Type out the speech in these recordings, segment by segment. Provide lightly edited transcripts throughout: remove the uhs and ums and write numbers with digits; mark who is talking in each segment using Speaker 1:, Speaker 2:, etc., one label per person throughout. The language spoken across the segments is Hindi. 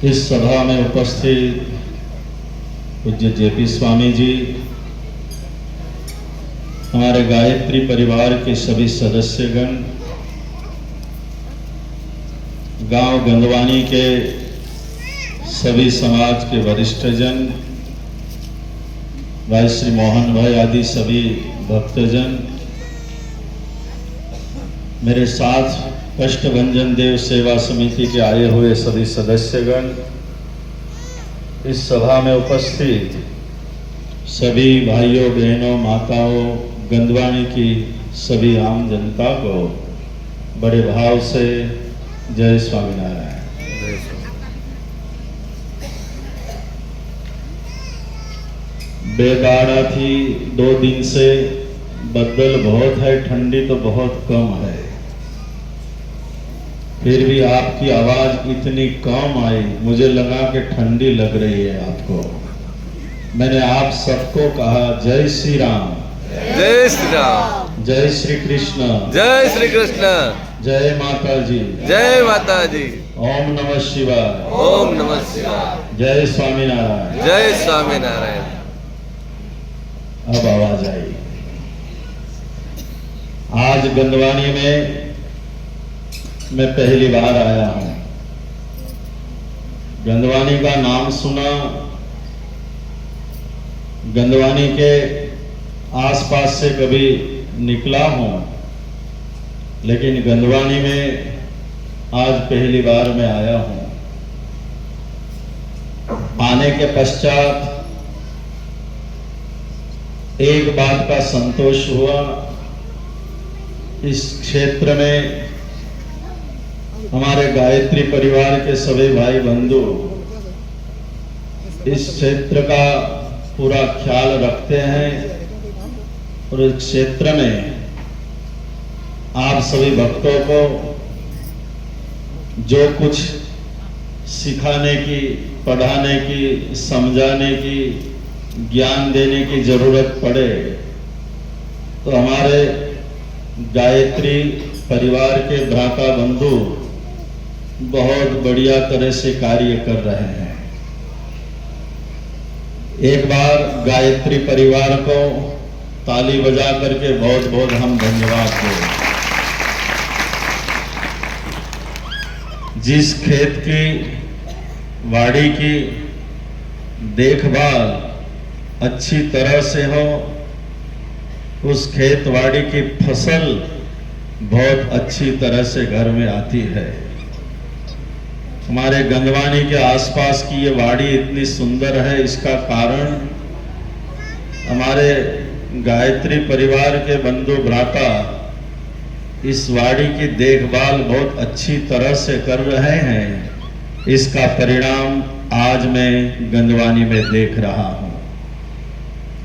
Speaker 1: इस सभा में उपस्थित पूज्य जेपी स्वामी जी, हमारे गायत्री परिवार के सभी सदस्यगण, गांव गंदवानी के सभी समाज के वरिष्ठजन, भाई श्री मोहन भाई आदि सभी भक्तजन, मेरे साथ कष्टभंजन देव सेवा समिति के आए हुए सभी सदस्यगण, इस सभा में उपस्थित सभी भाइयों बहनों माताओं, गंदवानी की सभी आम जनता को बड़े भाव से जय स्वामीनारायण। बेगाड़ा थी 2 दिन से, बदल बहुत है, ठंडी तो बहुत कम है, फिर भी आपकी आवाज इतनी कम आई, मुझे लगा कि ठंडी लग रही है आपको। मैंने आप सबको कहा जय श्री राम,
Speaker 2: जय श्री राम,
Speaker 1: जय श्री कृष्ण,
Speaker 2: जय श्री कृष्ण,
Speaker 1: जय माता जी,
Speaker 2: जय माता जी,
Speaker 1: ओम नमः शिवाय,
Speaker 2: ओम नमः शिवाय,
Speaker 1: जय स्वामीनारायण।
Speaker 2: जय स्वामीनारायण।
Speaker 1: अब आवाज आई। आज गंदवानी में मैं पहली बार आया हूं। गंदवानी का नाम सुना, गंदवानी के आसपास से कभी निकला हूं, लेकिन गंदवानी में आज पहली बार मैं आया हूं। आने के पश्चात एक बात का संतोष हुआ, इस क्षेत्र में हमारे गायत्री परिवार के सभी भाई बंधु इस क्षेत्र का पूरा ख्याल रखते हैं और इस क्षेत्र में आप सभी भक्तों को जो कुछ सिखाने की, पढ़ाने की, समझाने की, ज्ञान देने की जरूरत पड़े तो हमारे गायत्री परिवार के भ्राता बंधु बहुत बढ़िया तरह से कार्य कर रहे हैं। एक बार गायत्री परिवार को ताली बजा करके बहुत बहुत हम धन्यवाद दें। जिस खेत की, वाड़ी की देखभाल अच्छी तरह से हो, उस खेत वाड़ी की फसल बहुत अच्छी तरह से घर में आती है। हमारे गंदवानी के आसपास की ये वाड़ी इतनी सुंदर है, इसका कारण हमारे गायत्री परिवार के बंधु भ्राता इस वाड़ी की देखभाल बहुत अच्छी तरह से कर रहे हैं। इसका परिणाम आज मैं गंदवानी में देख रहा हूं।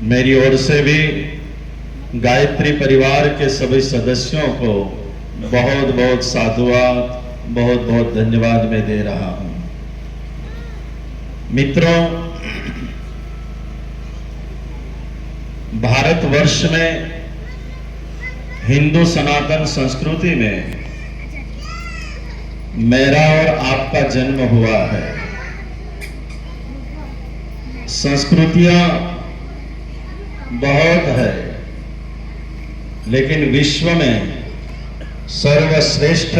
Speaker 1: मेरी ओर से भी गायत्री परिवार के सभी सदस्यों को बहुत बहुत साधुवाद, बहुत बहुत धन्यवाद मैं दे रहा हूं। मित्रों, भारतवर्ष में हिंदू सनातन संस्कृति में मेरा और आपका जन्म हुआ है। संस्कृतियां बहुत है, लेकिन विश्व में सर्वश्रेष्ठ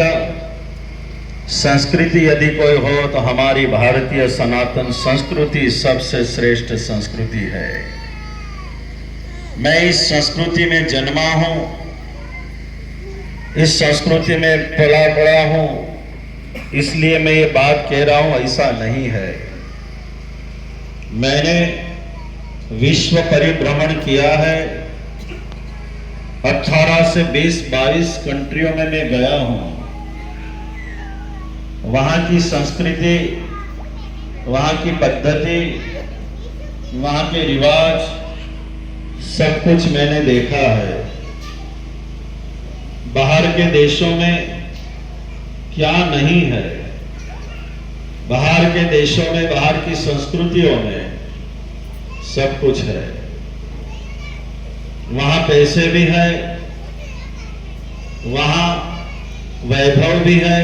Speaker 1: संस्कृति यदि कोई हो तो हमारी भारतीय सनातन संस्कृति सबसे श्रेष्ठ संस्कृति है। मैं इस संस्कृति में जन्मा हूं, इस संस्कृति में पला बड़ा हूं, इसलिए मैं ये बात कह रहा हूं, ऐसा नहीं है। मैंने विश्व परिभ्रमण किया है। 18 से 20-22 कंट्रियों में मैं गया हूं। वहां की संस्कृति, वहां की पद्धति, वहां के रिवाज, सब कुछ मैंने देखा है। बाहर के देशों में क्या नहीं है, बाहर के देशों में, बाहर की संस्कृतियों में सब कुछ है। वहां पैसे भी है, वहां वैभव भी है,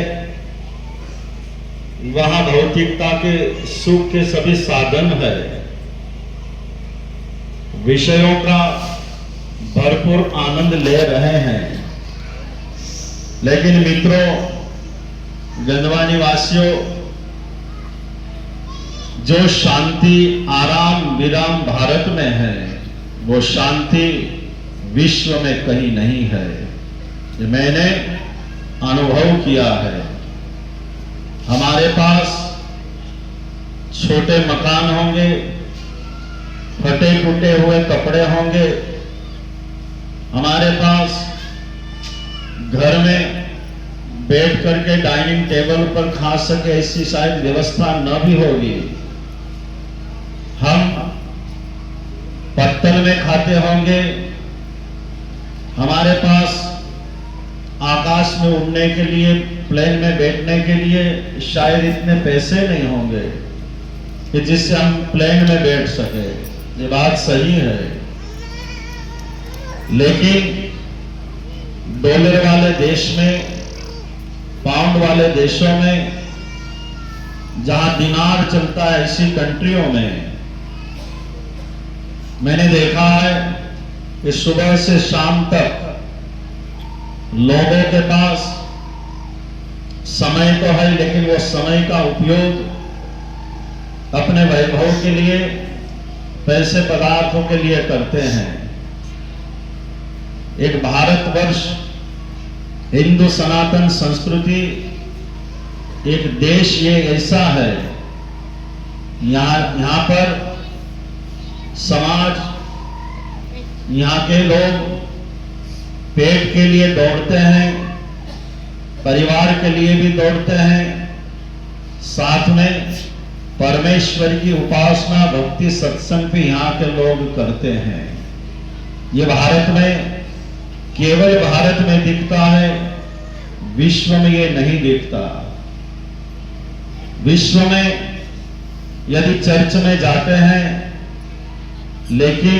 Speaker 1: वहां भौतिकता के सुख के सभी साधन है, विषयों का भरपूर आनंद ले रहे हैं। लेकिन मित्रों, गंधवा निवासियों, जो शांति आराम विराम भारत में है, वो शांति विश्व में कहीं नहीं है। ये मैंने अनुभव किया है। हमारे पास छोटे मकान होंगे, फटे फूटे हुए कपड़े होंगे, हमारे पास घर में बैठ करके डाइनिंग टेबल पर खा सके ऐसी शायद व्यवस्था न भी होगी। हम पत्तल में खाते होंगे, हमारे पास आकाश में उड़ने के लिए, प्लेन में बैठने के लिए शायद इतने पैसे नहीं होंगे कि जिससे हम प्लेन में बैठ सके। ये बात सही है। लेकिन डॉलर वाले देश में, पाउंड वाले देशों में, जहां दिनार चलता है, ऐसी कंट्रियों में मैंने देखा है कि सुबह से शाम तक लोगों के पास समय तो है, लेकिन वो समय का उपयोग अपने वैभव के लिए, पैसे पदार्थों के लिए करते हैं। एक भारतवर्ष, हिंदू सनातन संस्कृति, एक देश ये ऐसा है, यहां पर समाज, यहां के लोग पेट के लिए दौड़ते हैं, परिवार के लिए भी दौड़ते हैं, साथ में परमेश्वर की उपासना, भक्ति, सत्संग भी यहां के लोग करते हैं। ये भारत में, केवल भारत में दिखता है, विश्व में ये नहीं दिखता। विश्व में यदि चर्च में जाते हैं, लेकिन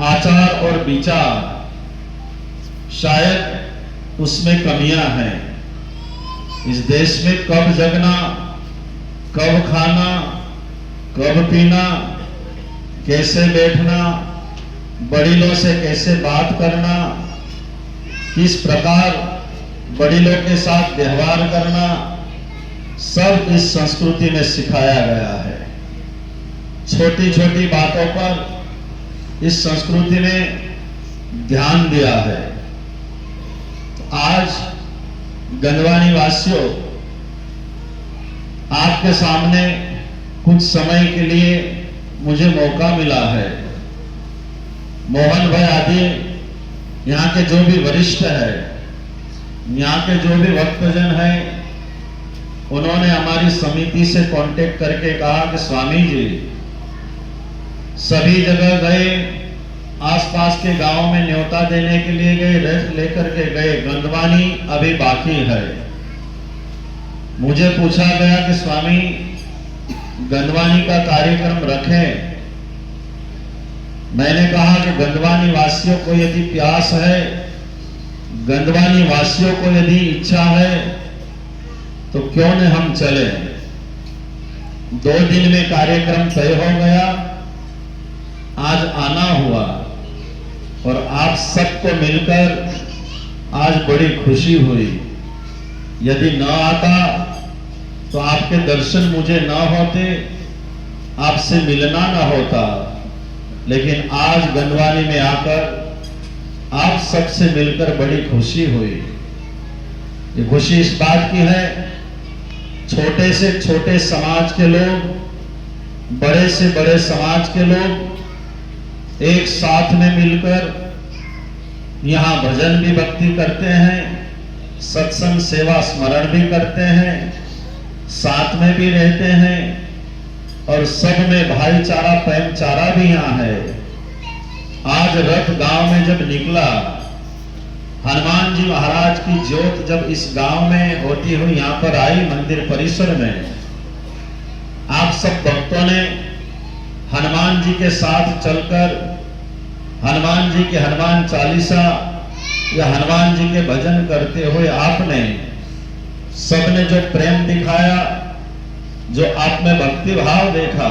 Speaker 1: आचार और विचार शायद उसमें कमियां हैं। इस देश में कब जगना, कब खाना, कब पीना, कैसे बैठना, बड़ीलों से कैसे बात करना, किस प्रकार बड़ीलों के साथ व्यवहार करना, सब इस संस्कृति में सिखाया गया है। छोटी छोटी बातों पर इस संस्कृति ने ध्यान दिया है। तो आज गंधवा निवासियों, आपके सामने कुछ समय के लिए मुझे मौका मिला है। मोहन भाई आदि, यहाँ के जो भी वरिष्ठ है, यहाँ के जो भी भक्तजन हैं, उन्होंने हमारी समिति से कांटेक्ट करके कहा कि स्वामी जी, सभी जगह गए, आसपास के गांव में न्योता देने के लिए गए, रथ लेकर के गए, गंधवानी अभी बाकी है। मुझे पूछा गया कि स्वामी, गंधवानी का कार्यक्रम रखें। मैंने कहा कि गंधवानी वासियों को यदि प्यास है, गंधवानी वासियों को यदि इच्छा है, तो क्यों न हम चले। 2 दिन में कार्यक्रम तय हो गया। आज आना हुआ और आप सबको मिलकर आज बड़ी खुशी हुई। यदि न आता तो आपके दर्शन मुझे न होते, आपसे मिलना न होता। लेकिन आज गंधवानी में आकर आप सबसे मिलकर बड़ी खुशी हुई। ये खुशी इस बात की है, छोटे से छोटे समाज के लोग, बड़े से बड़े समाज के लोग एक साथ में मिलकर यहाँ भजन भी भक्ति करते हैं, सत्संग सेवा स्मरण भी करते हैं, साथ में भी रहते हैं और सब में भाईचारा प्रेमचारा भी यहाँ है। आज रथ गांव में जब निकला, हनुमान जी महाराज की ज्योत जब इस गांव में होती हुई यहाँ पर आई मंदिर परिसर में, आप सब भक्तों ने हनुमान जी के साथ चलकर हनुमान जी के हनुमान चालीसा या हनुमान जी के भजन करते हुए आपने सबने जो प्रेम दिखाया, जो आप में भक्ति भाव देखा,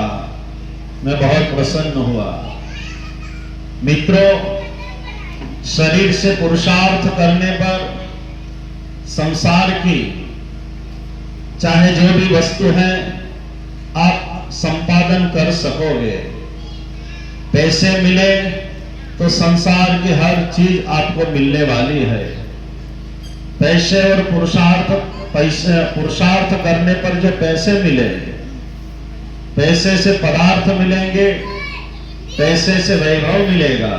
Speaker 1: मैं बहुत प्रसन्न हुआ। मित्रों, शरीर से पुरुषार्थ करने पर संसार की चाहे जो भी वस्तु है आप संपादन कर सकोगे। पैसे मिले तो संसार की हर चीज आपको मिलने वाली है। पैसे और पुरुषार्थ करने पर जो पैसे मिले, पैसे से पदार्थ मिलेंगे, पैसे से वैभव मिलेगा,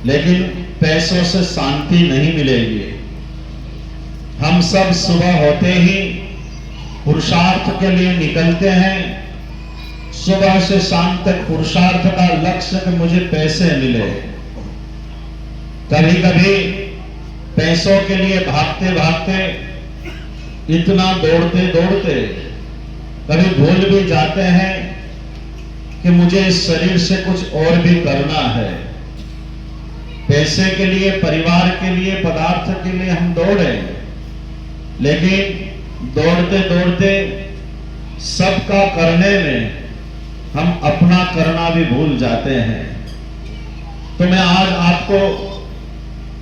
Speaker 1: लेकिन पैसों से शांति नहीं मिलेगी। हम सब सुबह होते ही पुरुषार्थ के लिए निकलते हैं। सुबह से शाम तक पुरुषार्थ का लक्ष्य कि मुझे पैसे मिले। कभी कभी पैसों के लिए भागते भागते, इतना दौड़ते दौड़ते कभी भूल भी जाते हैं कि मुझे इस शरीर से कुछ और भी करना है। पैसे के लिए, परिवार के लिए, पदार्थ के लिए हम दौड़े, लेकिन दौड़ते दौड़ते सबका करने में हम अपना करना भी भूल जाते हैं। तो मैं आज आपको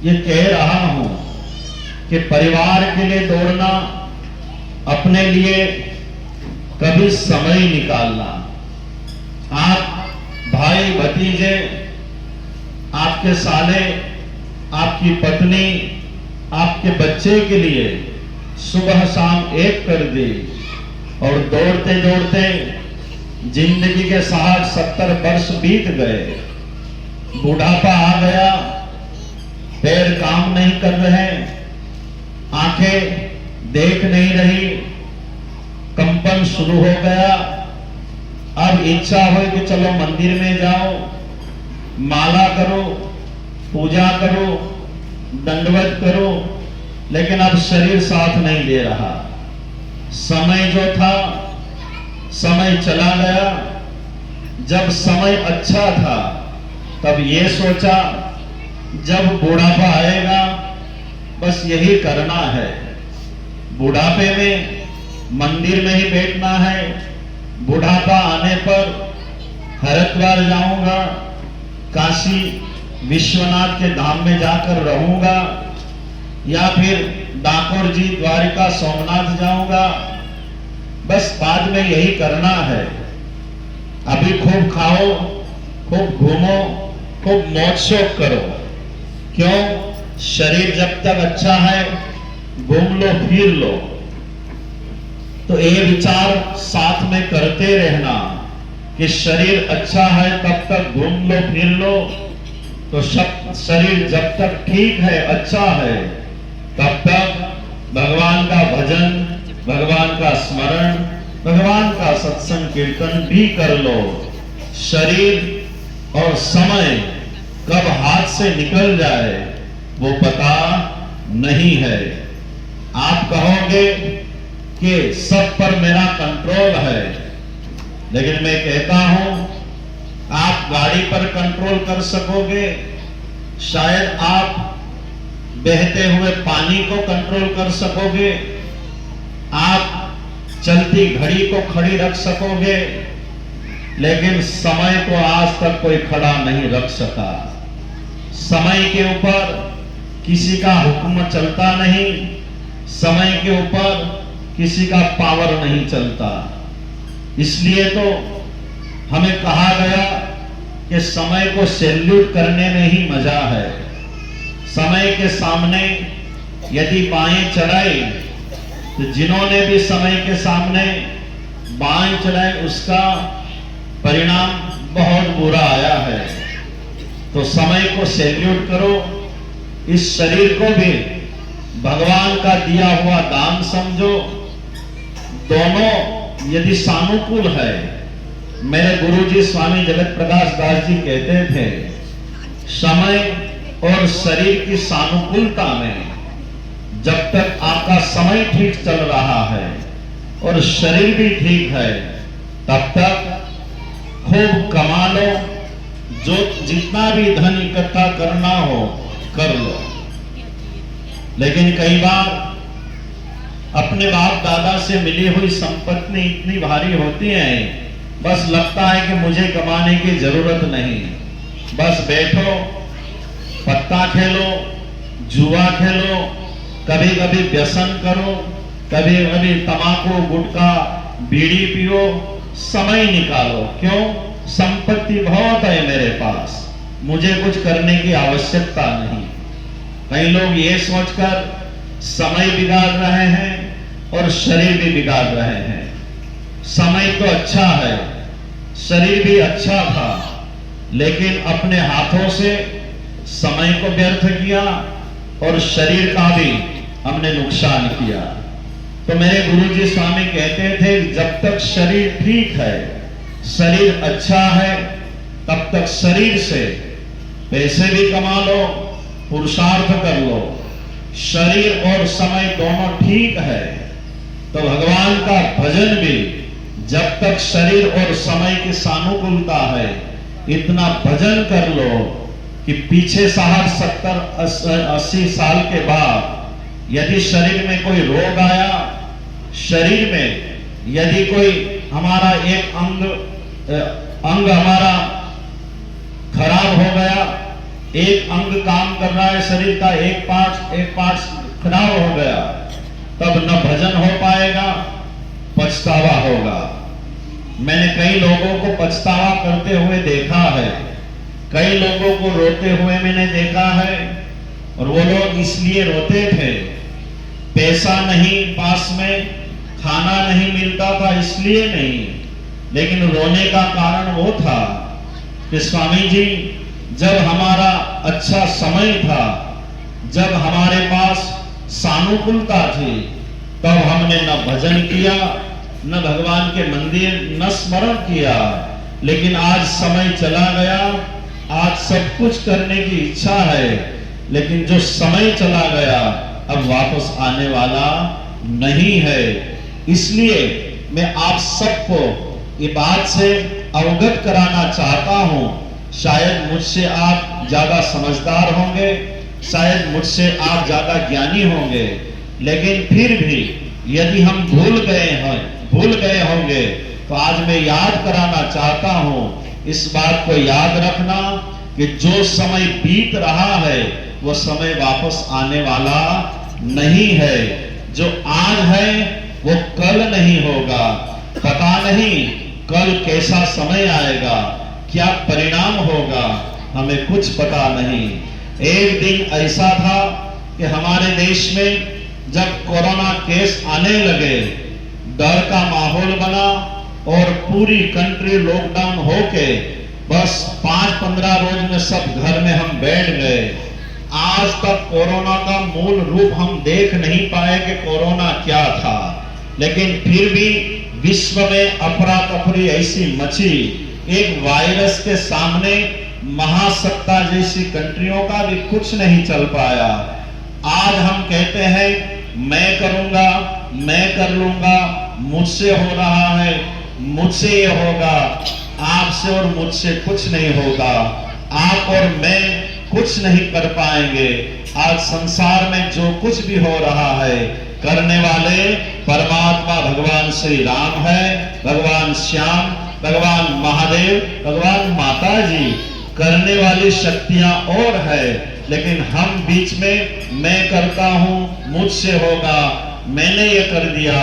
Speaker 1: ये कह रहा हूं कि परिवार के लिए दौड़ना, अपने लिए कभी समय निकालना। आप भाई भतीजे, आपके साले, आपकी पत्नी, आपके बच्चे के लिए सुबह शाम एक कर दी और दौड़ते दौड़ते जिंदगी के 60-70 वर्ष बीत गए। बुढ़ापा आ गया, पैर काम नहीं कर रहे, आंखें देख नहीं रही, कंपन शुरू हो गया। अब इच्छा हो कि चलो मंदिर में जाओ, माला करो, पूजा करो, दंडवत करो, लेकिन अब शरीर साथ नहीं दे रहा। समय जो था, समय चला गया। जब समय अच्छा था तब ये सोचा जब बुढ़ापा आएगा बस यही करना है। बुढ़ापे में मंदिर में ही बैठना है। बुढ़ापा आने पर हरिद्वार जाऊंगा, काशी विश्वनाथ के धाम में जाकर रहूंगा, या फिर डाकोर जी, द्वारिका, सोमनाथ जाऊंगा। बस बाद में यही करना है। अभी खूब खाओ, खूब घूमो, खूब मौज शौक करो। क्यों? शरीर जब तक अच्छा है, घूम लो, फिर लो। तो ये विचार साथ में करते रहना कि शरीर अच्छा है तब तक घूम लो, फिर लो। तो शरीर जब तक ठीक है, अच्छा है, तब तक भगवान का भजन, भगवान का स्मरण, भगवान का सत्संग कीर्तन भी कर लो। शरीर और समय कब हाथ से निकल जाए वो पता नहीं है। आप कहोगे कि सब पर मेरा कंट्रोल है, लेकिन मैं कहता हूं आप गाड़ी पर कंट्रोल कर सकोगे, शायद आप बहते हुए पानी को कंट्रोल कर सकोगे, आप चलती घड़ी को खड़ी रख सकोगे, लेकिन समय को आज तक कोई खड़ा नहीं रख सका। समय के ऊपर किसी का हुक्म चलता नहीं, समय के ऊपर किसी का पावर नहीं चलता। इसलिए तो हमें कहा गया कि समय को सैल्यूट करने में ही मजा है। समय के सामने यदि बाएं चढ़ाई, तो जिन्होंने भी समय के सामने बाएं चढ़ाई उसका परिणाम बहुत बुरा आया है। तो समय को सैल्यूट करो। इस शरीर को भी भगवान का दिया हुआ दान समझो। दोनों यदि सानुकूल है, मेरे गुरुजी स्वामी जगत प्रकाश दास जी कहते थे, समय और शरीर की सानुकूलता में जब तक आपका समय ठीक चल रहा है और शरीर भी ठीक है, तब तक खूब कमा लो, जो जितना भी धन इकट्ठा करना हो कर लो। लेकिन कई बार अपने बाप दादा से मिली हुई संपत्ति इतनी भारी होती है, बस लगता है कि मुझे कमाने की जरूरत नहीं, बस बैठो, पत्ता खेलो, जुआ खेलो, कभी कभी व्यसन करो, कभी कभी तंबाकू गुटखा बीड़ी पियो, समय निकालो। क्यों? संपत्ति बहुत है मेरे पास, मुझे कुछ करने की आवश्यकता नहीं। कई लोग ये सोचकर समय बिगाड़ रहे हैं और शरीर भी बिगाड़ रहे हैं। समय तो अच्छा है, शरीर भी अच्छा था, लेकिन अपने हाथों से समय को व्यर्थ किया और शरीर का भी हमने नुकसान किया। तो मेरे गुरुजी स्वामी कहते थे, जब तक शरीर ठीक है, शरीर अच्छा है, तब तक शरीर से पैसे भी कमा लो, पुरुषार्थ कर लो। शरीर और समय दोनों ठीक है तो भगवान का भजन भी, जब तक शरीर और समय की सानुकूलता है, इतना भजन कर लो कि पीछे 60, 70, 80 साल के बाद यदि शरीर में कोई रोग आया, शरीर में यदि कोई हमारा एक अंग हमारा खराब हो गया, एक अंग काम कर रहा है शरीर का, एक पार्ट खराब हो गया, तब न भजन हो पाएगा, पछतावा होगा। मैंने कई लोगों को पछतावा करते हुए देखा है, कई लोगों को रोते हुए मैंने देखा है, और वो लोग इसलिए रोते थे, पैसा नहीं पास में, खाना नहीं मिलता था इसलिए नहीं, लेकिन रोने का कारण वो था कि स्वामी जी, जब हमारा अच्छा समय था, जब हमारे पास सानुकूलता थी, तब हमने न भजन किया, न भगवान के मंदिर न स्मरण किया। लेकिन आज समय चला गया, आज सब कुछ करने की इच्छा है, लेकिन जो समय चला गया अब वापस आने वाला नहीं है। इसलिए मैं आप सबको ये बात से अवगत कराना चाहता हूं। शायद मुझसे आप ज्यादा समझदार होंगे, शायद मुझसे आप ज्यादा ज्ञानी होंगे, लेकिन फिर भी यदि हम भूल गए होंगे तो आज मैं याद कराना चाहता हूं। इस बात को याद रखना कि जो समय बीत रहा है वो समय वापस आने वाला नहीं है। जो आज है वो कल नहीं होगा। पता नहीं कल कैसा समय आएगा, क्या परिणाम होगा, हमें कुछ पता नहीं। एक दिन ऐसा था कि हमारे देश में जब कोरोना केस आने लगे, डर का माहौल बना और पूरी कंट्री लॉकडाउन होके बस 5-15 रोज में सब घर में हम बैठ गए। आज तक कोरोना का मूल रूप हम देख नहीं पाए कि कोरोना क्या था, लेकिन फिर भी विश्व में अफरा तफरी ऐसी मची, एक वायरस के सामने महासत्ता जैसी कंट्रियों का भी कुछ नहीं चल पाया। आज हम कहते हैं मैं करूंगा, मैं कर लूंगा, मुझसे हो रहा है, मुझसे ये होगा, आपसे और मुझसे कुछ नहीं होगा, आप और मैं कुछ नहीं कर पाएंगे। आज संसार में जो कुछ भी हो रहा है, करने वाले परमात्मा भगवान श्री राम है, भगवान श्याम, भगवान महादेव, भगवान माता जी। करने वाली शक्तियां और है, लेकिन हम बीच में मैं करता हूं, मुझसे होगा, मैंने ये कर दिया,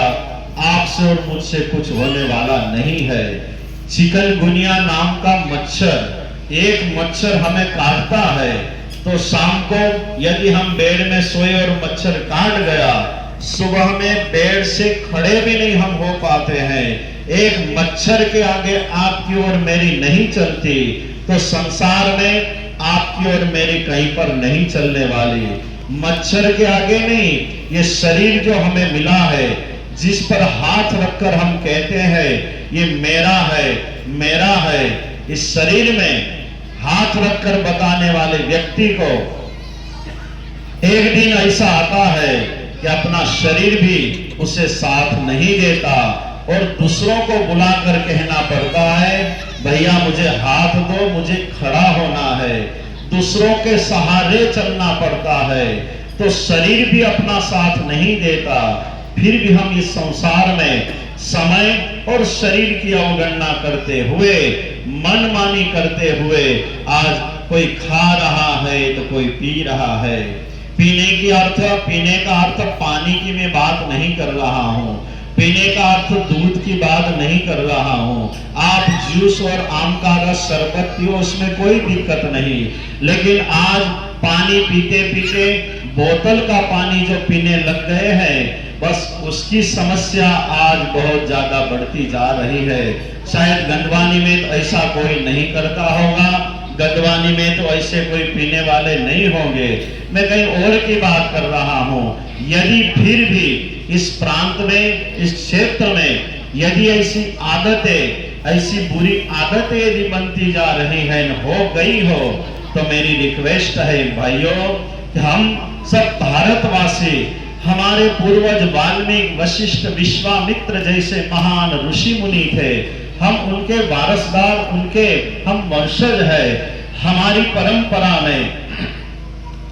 Speaker 1: आपसे और मुझसे कुछ होने वाला नहीं है। चिकनगुनिया नाम का मच्छर, एक मच्छर हमें काटता है तो शाम को यदि हम बेड में सोए और मच्छर काट गया, सुबह में बेड से खड़े भी नहीं हम हो पाते हैं। एक मच्छर के आगे आपकी और मेरी नहीं चलती, तो संसार में आपकी और मेरी कहीं पर नहीं चलने वाली। मच्छर के आगे नहीं, ये शरीर जो हमें मिला है, जिस पर हाथ रखकर हम कहते हैं ये मेरा है, मेरा है, इस शरीर में हाथ रखकर बताने वाले व्यक्ति को एक दिन ऐसा आता है कि अपना शरीर भी उसे साथ नहीं देता और दूसरों को बुलाकर कहना पड़ता है, भैया मुझे हाथ दो, मुझे खड़ा होना है। दूसरों के सहारे चलना पड़ता है, तो शरीर भी अपना साथ नहीं देता। फिर भी हम इस संसार में समय और शरीर की अवगणना करते हुए, मनमानी करते हुए, आज कोई खा रहा है तो कोई पी रहा है। पीने का अर्थ पानी की मैं बात नहीं कर रहा हूँ, पीने का अर्थ दूध की बात नहीं कर रहा हूँ। आप जूस और आम का रस, शरबत पियो, उसमें कोई दिक्कत नहीं, लेकिन आज पानी पीते पीते बोतल का पानी जो पीने लग गए हैं, बस उसकी समस्या आज बहुत ज्यादा बढ़ती जा रही है। शायद गंडवानी में तो ऐसा कोई नहीं करता होगा, गंडवानी में तो ऐसे कोई पीने वाले नहीं होंगे, मैं कहीं और की बात कर रहा हूँ। यदि फिर भी इस प्रांत में, इस क्षेत्र में यदि ऐसी आदतें, ऐसी बुरी आदतें यदि बनती जा रही हैं, हो गई हो, तो मेरी रिक्वेस्ट है भाइयों कि हम सब भारतवासी, हमारे पूर्वज वाल्मीकि, वशिष्ठ, विश्वामित्र जैसे महान ऋषि मुनि थे, हम उनके वारसदार, उनके हम वंशज है। हमारी परंपरा में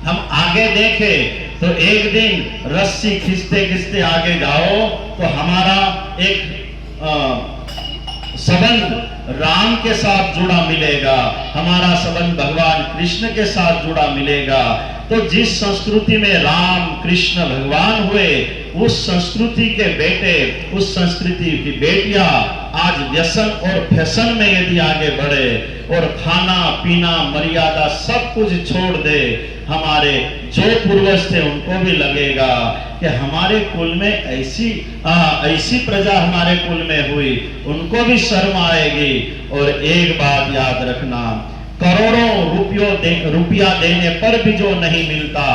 Speaker 1: हम आगे देखें तो एक दिन रस्सी खींचते खींचते आगे जाओ तो हमारा एक संबंध राम के साथ जुड़ा मिलेगा, हमारा संबंध भगवान कृष्ण के साथ जुड़ा मिलेगा। तो जिस संस्कृति में राम कृष्ण भगवान हुए, उस संस्कृति के बेटे, उस संस्कृति की बेटियां आज व्यसन और फैशन में यदि आगे बढ़े और खाना पीना मर्यादा सब कुछ छोड़ दे, हमारे जो पूर्वज थे उनको भी लगेगा कि हमारे कुल में ऐसी प्रजा हमारे कुल में हुई, उनको भी शर्म आएगी। और एक बात याद रखना, करोड़ों रुपया देने पर भी जो नहीं मिलता,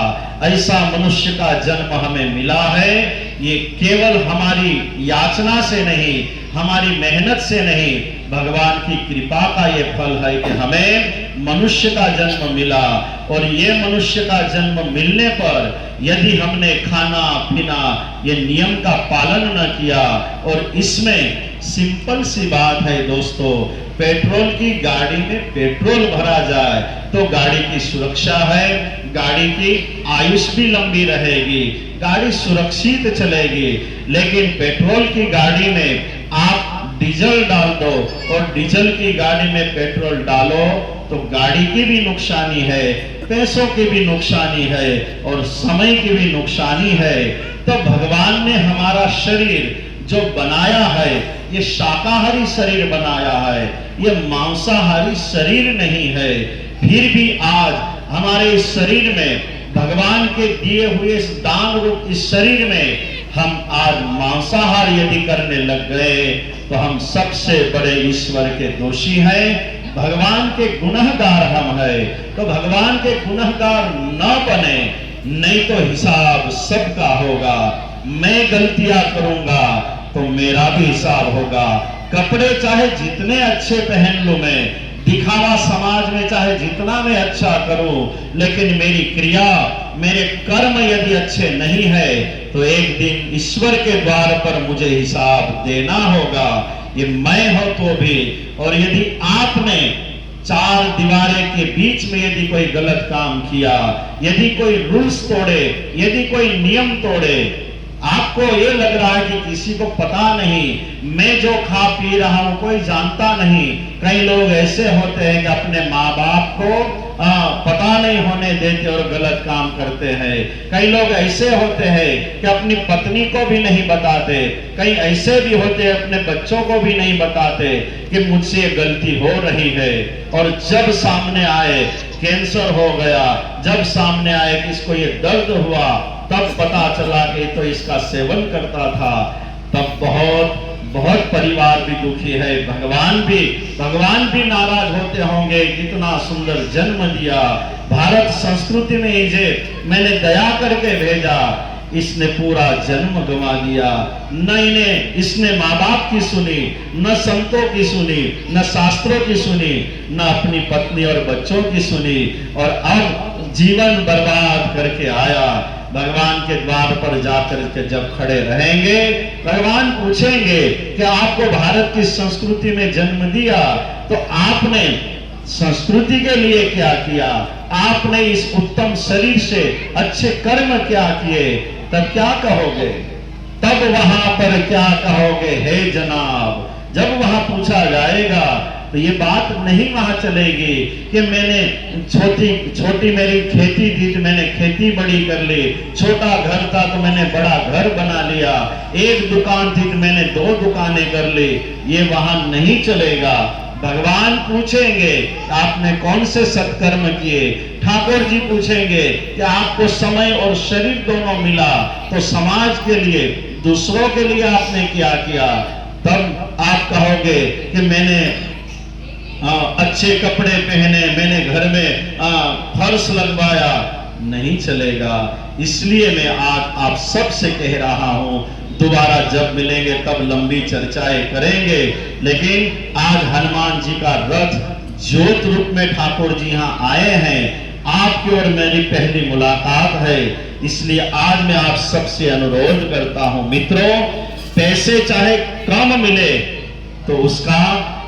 Speaker 1: ऐसा मनुष्य का जन्म हमें मिला है। ये केवल हमारी याचना से नहीं, हमारी मेहनत से नहीं, भगवान की कृपा का ये फल है कि हमें मनुष्य का जन्म मिला। और ये मनुष्य का जन्म मिलने पर यदि हमने खाना पीना ये नियम का पालन न किया, और इसमें सिंपल सी बात है दोस्तों, पेट्रोल की गाड़ी में पेट्रोल भरा जाए तो गाड़ी की सुरक्षा है, गाड़ी की आयुष भी लंबी रहेगी, गाड़ी सुरक्षित चलेगी। लेकिन पेट्रोल की गाड़ी में आप डीजल डाल दो और डीजल की गाड़ी में पेट्रोल डालो तो गाड़ी की भी नुकसानी है, पैसों की भी नुकसानी है और समय की भी नुकसानी है। तो भगवान ने हमारा शरीर जो बनाया है, ये शाकाहारी शरीर बनाया है, ये मांसाहारी शरीर नहीं है। फिर भी आज हमारे इस शरीर में, भगवान के दिए हुए इस दान रूप इस शरीर में हम आज मांसाहार यदि करने लग गए तो हम सबसे बड़े ईश्वर के दोषी हैं, भगवान के गुनहगार हम हैं। तो भगवान के गुनहगार न बने, नहीं तो हिसाब सबका होगा। मैं गलतियां करूंगा तो मेरा भी हिसाब होगा। कपड़े चाहे जितने अच्छे पहन लूं मैं, दिखावा समाज में चाहे जितना मैं अच्छा करूं, लेकिन मेरी क्रिया, मेरे कर्म यदि अच्छे नहीं है तो एक दिन ईश्वर के द्वार पर मुझे हिसाब देना होगा। ये मैं हो तो भी, और यदि आपने चार दीवारें के बीच में यदि कोई गलत काम किया, यदि कोई रूल्स तोड़े, यदि कोई नियम तोड़े, आपको ये लग रहा है कि किसी को पता नहीं, मैं जो खा पी रहा हूं कोई जानता नहीं। कई लोग ऐसे होते हैं कि अपने माँ बाप को पता नहीं होने देते और गलत काम करते हैं। कई लोग ऐसे होते हैं कि अपनी पत्नी को भी नहीं बताते, कई ऐसे भी होते हैं अपने बच्चों को भी नहीं बताते कि मुझसे गलती हो रही है। और जब सामने आए कैंसर हो गया, जब सामने आए कि इसको ये दर्द हुआ, तब पता चला कि तो इसका सेवन करता था। तब बहुत बहुत परिवार भी दुखी है, भगवान भी नाराज होते होंगे। कितना सुंदर जन्म दिया, भारत संस्कृति में इसे मैंने दया करके भेजा, इसने पूरा जन्म गंवा दिया। न इसने माँ बाप की सुनी, न संतों की सुनी, न शास्त्रों की सुनी, न अपनी पत्नी और बच्चों की सुनी, और अब जीवन बर्बाद करके आया। भगवान के द्वार पर जाकर के जब खड़े रहेंगे, भगवान पूछेंगे कि आपको भारत की संस्कृति में जन्म दिया तो आपने संस्कृति के लिए क्या किया, आपने इस उत्तम शरीर से अच्छे कर्म क्या किए, तब क्या कहोगे? तब वहां पर क्या कहोगे हे जनाब। जब वहां पूछा जाएगा तो ये बात नहीं वहां चलेगी कि मैंने छोटी मेरी खेती थी तो मैंने खेती बड़ी कर ली, छोटा घर था तो मैंने बड़ा घर बना लिया, एक दुकान थी तो मैंने 2 दुकानें कर ली। ये वहां नहीं चलेगा। भगवान पूछेंगे आपने कौन से सत्कर्म किए। ठाकुर जी पूछेंगे कि आपको समय और शरीर दोनों मिला तो समाज के लिए, दूसरों के लिए आपने क्या किया। तब आप कहोगे कि मैंने अच्छे कपड़े पहने, मैंने घर में फर्श लगवाया। नहीं चलेगा। इसलिए मैं आज आप सबसे कह रहा हूं, दोबारा जब मिलेंगे तब लंबी चर्चाएं करेंगे, लेकिन आज हनुमान जी का रथ ज्योत रूप में ठाकुर जी यहाँ आए हैं। आपकी और मेरी पहली मुलाकात है, इसलिए आज मैं आप सबसे अनुरोध करता हूं मित्रों, पैसे चाहे कम मिले तो उसका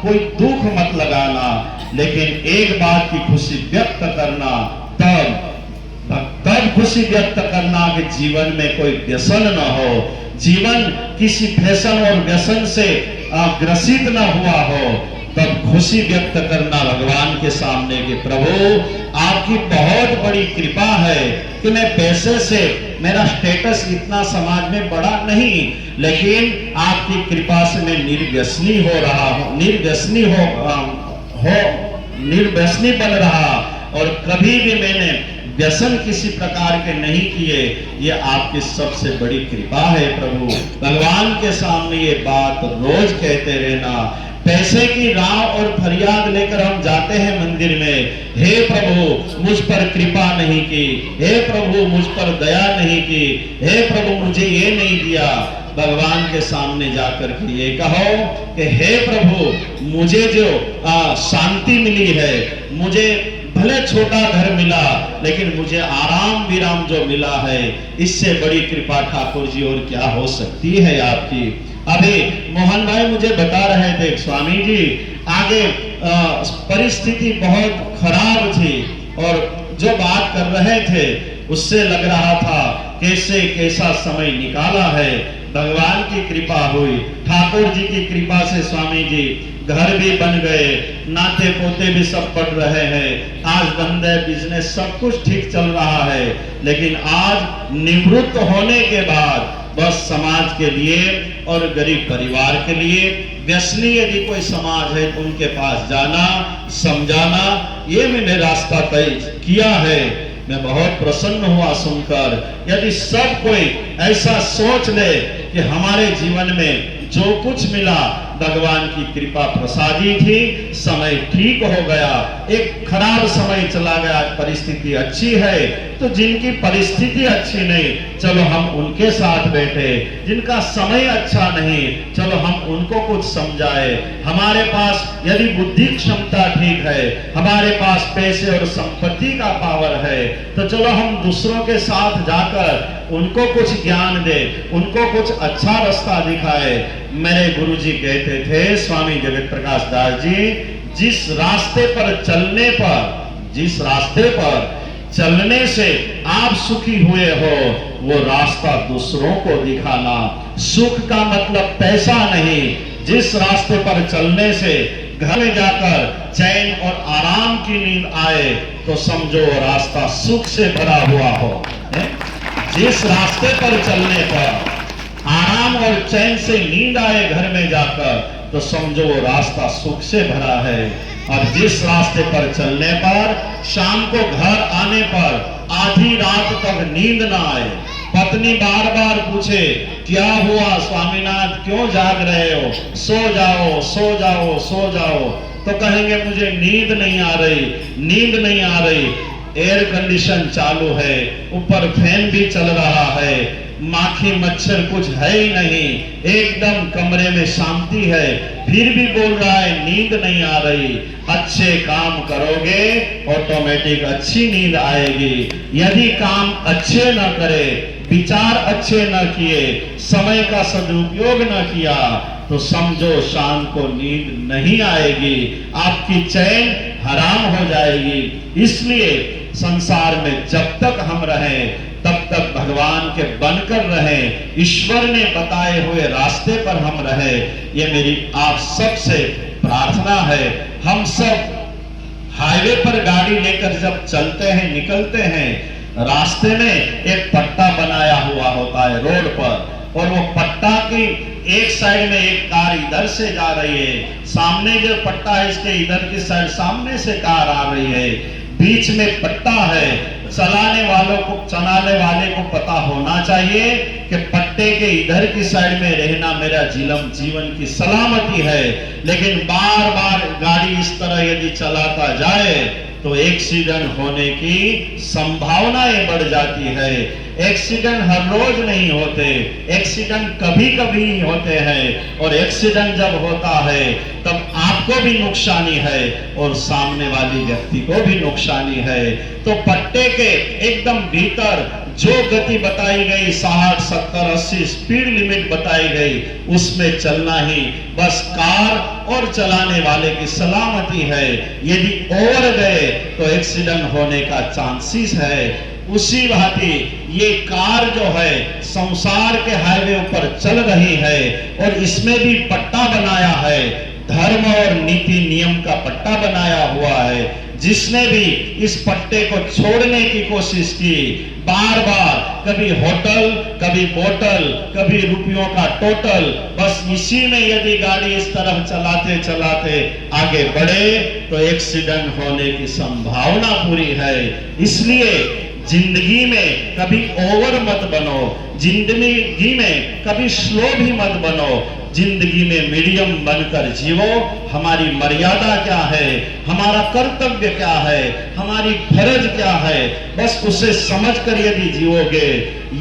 Speaker 1: कोई दुख मत लगाना, लेकिन एक बात की खुशी व्यक्त करना। तब खुशी व्यक्त करना कि जीवन में कोई व्यसन न हो, जीवन किसी फैशन और व्यसन से ग्रसित न हुआ हो। तब खुशी व्यक्त करना भगवान के सामने कि प्रभु आपकी बहुत बड़ी कृपा है कि मैं पैसे से, मेरा स्टेटस इतना समाज में बड़ा नहीं, लेकिन आपकी कृपा से मैं निर्व्यसनी हो रहा हूँ, निर्व्यसनी बन रहा, और कभी भी मैंने व्यसन किसी प्रकार के नहीं किए। ये आपकी सबसे बड़ी कृपा है प्रभु। भगवान के सामने ये बात रोज कहते रहना। पैसे की राव और फरियाद लेकर हम जाते हैं मंदिर में, हे प्रभु मुझ पर कृपा नहीं की, हे प्रभु मुझ पर दया नहीं की, हे प्रभु मुझे ये नहीं दिया। भगवान के सामने जाकर के ये कहो कि हे प्रभु मुझे जो शांति मिली है, मुझे भले छोटा घर मिला लेकिन मुझे आराम विराम जो मिला है, इससे बड़ी कृपा ठाकुर जी और क्या हो सकती है आपकी। अभी मोहन भाई मुझे बता रहे थे स्वामी जी आगे परिस्थिति बहुत खराब थी, और जो बात कर रहे थे उससे लग रहा था कैसे कैसा समय निकाला है। भगवान की कृपा हुई, ठाकुर जी की कृपा से स्वामी जी घर भी बन गए, नाते पोते भी सब पढ़ रहे हैं, आज धंधे बिजनेस सब कुछ ठीक चल रहा है। लेकिन आज निवृत्त होने के बाद बस समाज के लिए और गरीब परिवार के लिए व्यसनी यदि कोई समाज है तो उनके पास जाना, समझाना, ये मैंने रास्ता तय किया है। मैं बहुत प्रसन्न हुआ सुनकर। यदि सब कोई ऐसा सोच ले कि हमारे जीवन में जो कुछ मिला भगवान की कृपा प्रसादी थी, समय ठीक हो गया, एक खराब समय चला गया, परिस्थिति अच्छी है, तो जिनकी परिस्थिति अच्छी नहीं चलो हम उनके साथ बैठे, जिनका समय अच्छा नहीं चलो हम उनको कुछ समझाए। हमारे पास यदि बुद्धि क्षमता ठीक है, हमारे पास पैसे और संपत्ति का पावर है, तो चलो हम दूसरों के साथ जाकर उनको कुछ ज्ञान दे, उनको कुछ अच्छा रास्ता दिखाए। मेरे गुरुजी कहते थे स्वामी जगत प्रकाश दास जी, जिस रास्ते पर चलने से आप सुखी हुए हो वो रास्ता दूसरों को दिखाना। सुख का मतलब पैसा नहीं, जिस रास्ते पर चलने से घर में जाकर चैन और आराम की नींद आए तो समझो वो रास्ता सुख से भरा हुआ हो। जिस रास्ते पर चलने पर आराम और चैन से नींद आए घर में जाकर तो समझो वो रास्ता सुख से भरा है। और जिस रास्ते पर चलने पर शाम को घर आने पर आधी रात तक नींद ना आए, पत्नी बार बार पूछे क्या हुआ स्वामीनाथ क्यों जाग रहे हो, सो जाओ सो जाओ सो जाओ, तो कहेंगे मुझे नींद नहीं आ रही, एयर कंडीशन चालू है, ऊपर फैन भी चल रहा है, माखी मच्छर कुछ है ही नहीं, एकदम कमरे में शांति है, फिर भी बोल रहा है नींद नहीं आ रही। अच्छे काम करोगे ऑटोमेटिक अच्छी नींद आएगी। यदि काम अच्छे न करे, विचार अच्छे न किए, समय का सदुपयोग न किया तो समझो शाम को नींद नहीं आएगी, आपकी चैन हराम हो जाएगी। इसलिए संसार में जब तक हम रहें
Speaker 3: तब तक भगवान के बनकर रहे, ईश्वर ने बताए हुए रास्ते पर हम रहे। ये मेरी आप सबसे प्रार्थना है। हम सब हाईवे पर गाड़ी लेकर जब चलते हैं, निकलते हैं, रास्ते में एक पट्टा बनाया हुआ होता है रोड पर, और वो पट्टा की एक साइड में एक कार इधर से जा रही है, सामने जो पट्टा है इसके इधर की साइड सामने से कार आ रही है, बीच में पट्टा है। चलाने वाले को पता होना चाहिए कि पट्टे के इधर की साइड में रहना मेरा जीवन की सलामती है। लेकिन बार बार गाड़ी इस तरह यदि चलाता जाए तो एक्सीडेंट होने की संभावनाएं बढ़ जाती है। एक्सीडेंट हर रोज नहीं होते, एक्सीडेंट कभी कभी ही होते हैं, और एक्सीडेंट जब होता है तब आपको भी नुकसानी है और सामने वाली व्यक्ति को भी नुकसानी है। तो पट्टे के एकदम भीतर जो गति बताई गई 60, 70, 80 स्पीड लिमिट बताई गई, उसमें चलना ही बस कार और चलाने वाले की सलामती है। यदि और गए तो एक्सीडेंट होने का चांसेस है। उसी भांति ये कार जो है संसार के हाईवे पर चल रही है, और इसमें भी पट्टा बनाया है, धर्म और नीति नियम का पट्टा बनाया हुआ है। जिसने भी इस पट्टे को छोड़ने की कोशिश की, बार बार कभी होटल, कभी बोतल, कभी रुपयों का टोटल, बस इसी में यदि गाड़ी इस तरह चलाते चलाते आगे बढ़े तो एक्सीडेंट होने की संभावना पूरी है। इसलिए जिंदगी में कभी ओवर मत बनो, जिंदगी में कभी स्लो भी मत बनो, जिंदगी में मीडियम बनकर जीवो। हमारी मर्यादा क्या है, हमारा कर्तव्य क्या है, हमारी फर्ज क्या है, बस उसे समझकर यदि जीवोगे,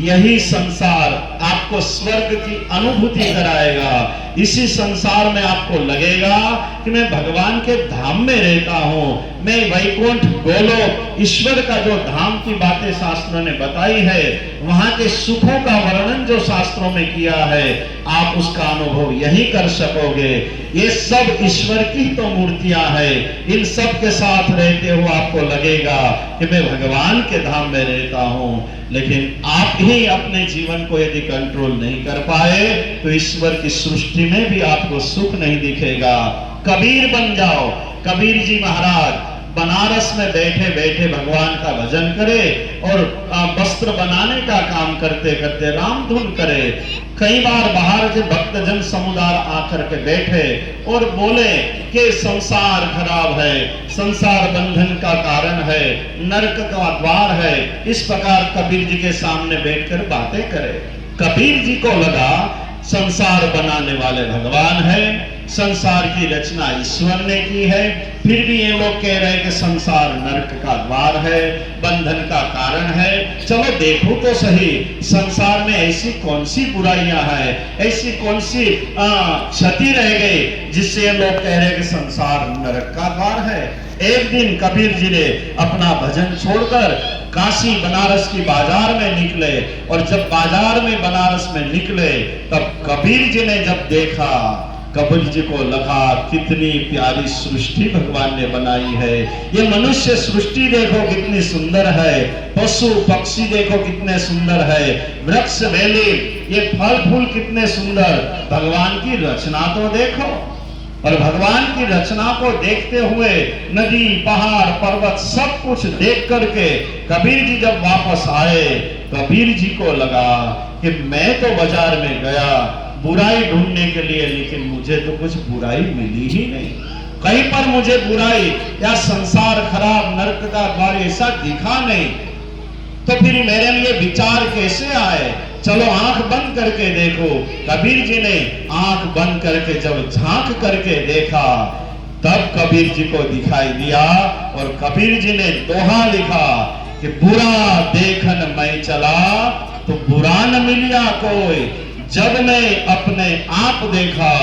Speaker 3: यही संसार आपको स्वर्ग की अनुभूति कराएगा। इसी संसार में आपको लगेगा कि मैं भगवान के धाम में रहता हूं, मैं वैकुंठ गोलोक ईश्वर का जो धाम की बातें शास्त्रों ने बताई है, वहां के सुखों का वर्णन जो शास्त्रों में किया है, आप उसका अनुभव यही कर सकोगे। ये सब ईश्वर की तो मूर्तियां हैं, इन सब के साथ रहते हुए आपको लगेगा कि मैं भगवान के धाम में रहता हूं। लेकिन आप ही अपने जीवन को यदि कंट्रोल नहीं कर पाए तो ईश्वर की सृष्टि में भी आपको सुख नहीं दिखेगा। कबीर बन जाओ। कबीर जी महाराज बनारस में बैठे बैठे भगवान का भजन करे और वस्त्र बनाने का काम करते करते राम धुन करे। कई बार बाहर के भक्तजन समुदाय आकर के बैठे और बोले कि संसार खराब है, संसार बंधन का कारण है, नरक का द्वार है। इस प्रकार कबीर जी के सामने बैठकर बातें करे। कबीर जी को लगा संसार बनाने वाले भगवान है, संसार की रचना ईश्वर ने की है, फिर भी ये लोग कह रहे हैं कि संसार नरक का द्वार है, बंधन का कारण है। चलो देखो तो सही, संसार में ऐसी कौन सी बुराइयां हैं, ऐसी कौन सी क्षति रह गई जिससे ये लोग कह रहे हैं कि संसार नरक का द्वार है। एक दिन कबीर जी ने अपना भजन छोड़कर काशी बनारस की बाजार में निकले, और जब बाजार में बनारस में निकले तब कबीर जी ने जब देखा, कबीर जी को लगा कितनी प्यारी सृष्टि भगवान ने बनाई है। ये मनुष्य सृष्टि देखो कितनी सुंदर है, पशु पक्षी देखो कितने सुंदर है, वृक्ष वेली ये फल फूल कितने सुंदर, भगवान की रचना तो देखो। और भगवान की रचना को देखते हुए नदी पहाड़ पर्वत सब कुछ देख करके कबीर जी जब वापस आए, कबीर जी को लगा कि मैं तो बाजार में गया बुराई ढूंढने के लिए, लेकिन मुझे तो कुछ बुराई मिली ही नहीं, कहीं पर मुझे बुराई या संसार खराब नरक का द्वार ऐसा दिखा नहीं। तो फिर मेरे लिए विचार कैसे आए, चलो आंख बंद करके देखो। कबीर जी ने आंख बंद करके जब झांक करके देखा, तब कबीर जी को दिखाई दिया, और कबीर जी ने दोहा लिखा कि बुरा देखन मैं चला तो बुरा न मिलिया कोई, जब मैं अपने आप देखा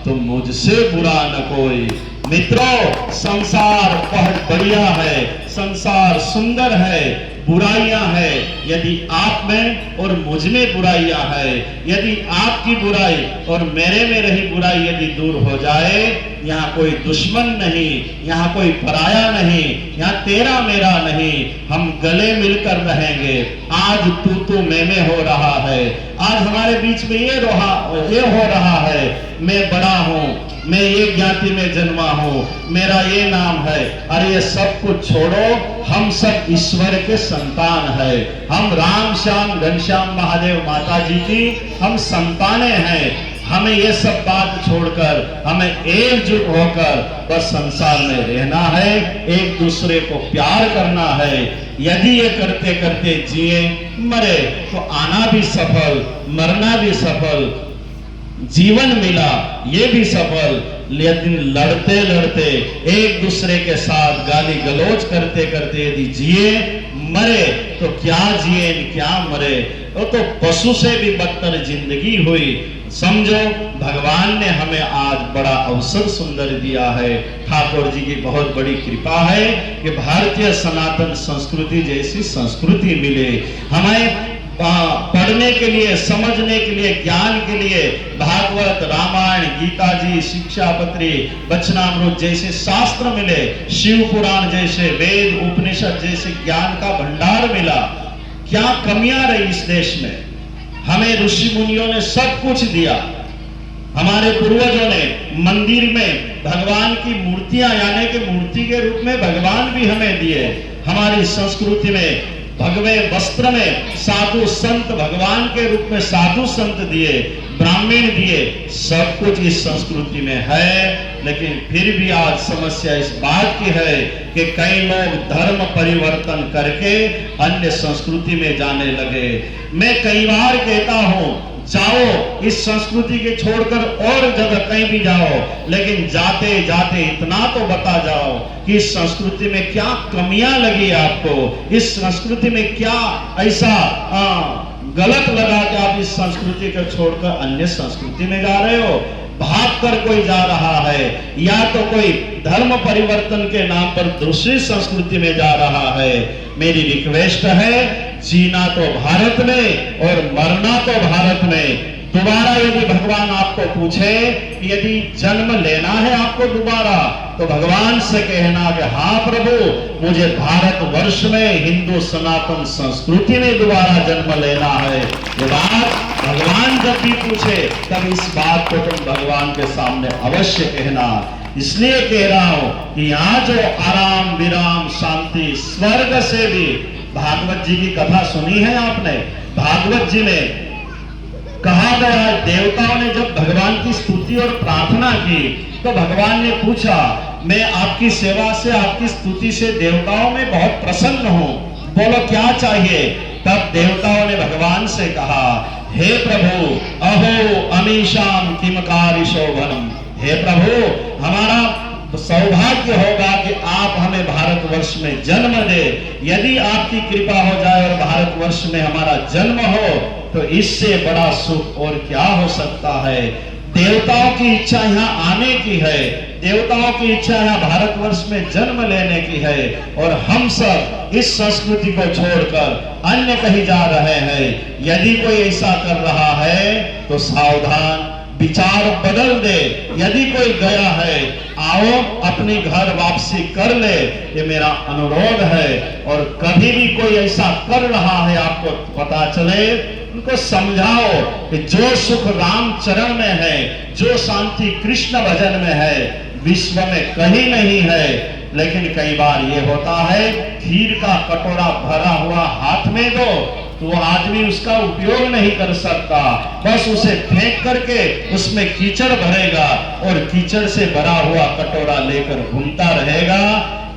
Speaker 3: तो मुझसे बुरा न कोई। मित्रों, संसार बहुत बढ़िया है, संसार सुंदर है, बुराइयां है, यदि आप में और मुझ में बुराइयां है, यदि आपकी बुराई और मेरे में रही बुराई यदि दूर हो जाए, यहाँ कोई दुश्मन नहीं, यहाँ कोई पराया नहीं, यहाँ तेरा मेरा नहीं, हम गले मिलकर रहेंगे। आज तू मैं हो रहा है, आज हमारे बीच में ये हो रहा है, मैं बड़ा हूं, मैं ये ज्ञाति में जन्मा हूं, मेरा ये नाम है। अरे ये सब कुछ छोड़ो, हम सब ईश्वर के संतान है, हम राम श्याम घनश्याम महादेव माता जी की हम संतानें हैं। हमें ये सब बात छोड़कर हमें एकजुट होकर बस संसार में रहना है, एक दूसरे को प्यार करना है। यदि ये करते करते जिए मरे तो आना भी सफल, मरना भी सफल, जीवन मिला ये भी सफल। लेकिन लड़ते लड़ते एक दूसरे के साथ गाली गलौज करते करते यदि जिए मरे तो क्या जिए क्या मरे, वो तो पशु से भी बदतर जिंदगी हुई। समझो भगवान ने हमें आज बड़ा अवसर सुंदर दिया है। ठाकुर जी की बहुत बड़ी कृपा है कि भारतीय सनातन संस्कृति जैसी संस्कृति मिले हमें। पढ़ने के लिए, समझने के लिए, ज्ञान के लिए भागवत, रामायण, गीता जी, शिक्षापत्री, वचनामृत जैसे शास्त्र मिले, शिव पुराण जैसे, वेद उपनिषद जैसे ज्ञान का भंडार मिला। क्या कमियां रही इस देश में? हमें ऋषि मुनियों ने सब कुछ दिया। हमारे पूर्वजों ने मंदिर में भगवान की मूर्तियां, यानी कि मूर्ति के रूप में भगवान भी हमें दिए। हमारी संस्कृति में भगवे वस्त्र में साधु संत भगवान के रूप में साधु संत दिए, ब्राह्मण दिए, सब कुछ इस संस्कृति में है। लेकिन फिर भी आज समस्या इस बात की है कि कई लोग धर्म परिवर्तन करके अन्य संस्कृति में जाने लगे। मैं कई बार कहता हूं, जाओ इस संस्कृति के छोड़कर और जगह कहीं भी जाओ, लेकिन जाते जाते इतना तो बता जाओ कि इस संस्कृति में क्या कमियां लगी आपको, इस संस्कृति में क्या ऐसा गलत लगा कि आप इस संस्कृति को छोड़कर अन्य संस्कृति में जा रहे हो। भाग कर कोई जा रहा है या तो कोई धर्म परिवर्तन के नाम पर दूसरी संस्कृति में जा रहा है। मेरी रिक्वेस्ट है, जीना तो भारत में और मरना तो भारत में। दोबारा यदि भगवान आपको पूछे यदि जन्म लेना है आपको दोबारा, तो भगवान से कहना कि हाँ प्रभु, मुझे भारतवर्ष में हिंदू सनातन संस्कृति में दोबारा जन्म लेना है। ये बात भगवान जब भी पूछे तब इस बात को तुम भगवान के सामने अवश्य कहना। इसलिए कह रहा हूं कि यहाँ जो आराम विराम शांति स्वर्ग से भी, भागवत जी की कथा सुनी है आपने? भागवत जी में कहा गया है, देवताओं ने जब भगवान की स्तुति और प्रार्थना की तो भगवान ने पूछा, मैं आपकी सेवा से, आपकी स्तुति से देवताओं में बहुत प्रसन्न हूं, बोलो क्या चाहिए? तब देवताओं ने भगवान से कहा, हे प्रभु, अहो अमीशाम किमकारी शोभनम। हे प्रभु, हमारा सौभाग्य होगा कि आप हमें भारतवर्ष में जन्म दे। यदि आपकी कृपा हो जाए और भारतवर्ष में हमारा जन्म हो तो इससे बड़ा सुख और क्या हो सकता है। देवताओं की इच्छा यहाँ आने की है, देवताओं की इच्छा यहाँ भारतवर्ष में जन्म लेने की है, और हम सब इस संस्कृति को छोड़कर अन्य कहीं जा रहे हैं। यदि कोई ऐसा कर रहा है तो सावधान, विचार बदल दे। यदि कोई गया है, आओ अपनी घर वापसी कर ले, ये मेरा अनुरोध है। और कभी भी कोई ऐसा कर रहा है आपको पता चले, उनको समझाओ कि जो सुख राम चरण में है, जो शांति कृष्ण भजन में है, विश्व में कहीं नहीं है। लेकिन कई बार ये होता है, खीर का कटोरा भरा हुआ हाथ में दो तो वो आदमी उसका उपयोग नहीं कर सकता, बस उसे फेंक करके उसमें कीचड़ भरेगा और कीचड़ से भरा हुआ कटोरा लेकर घूमता रहेगा।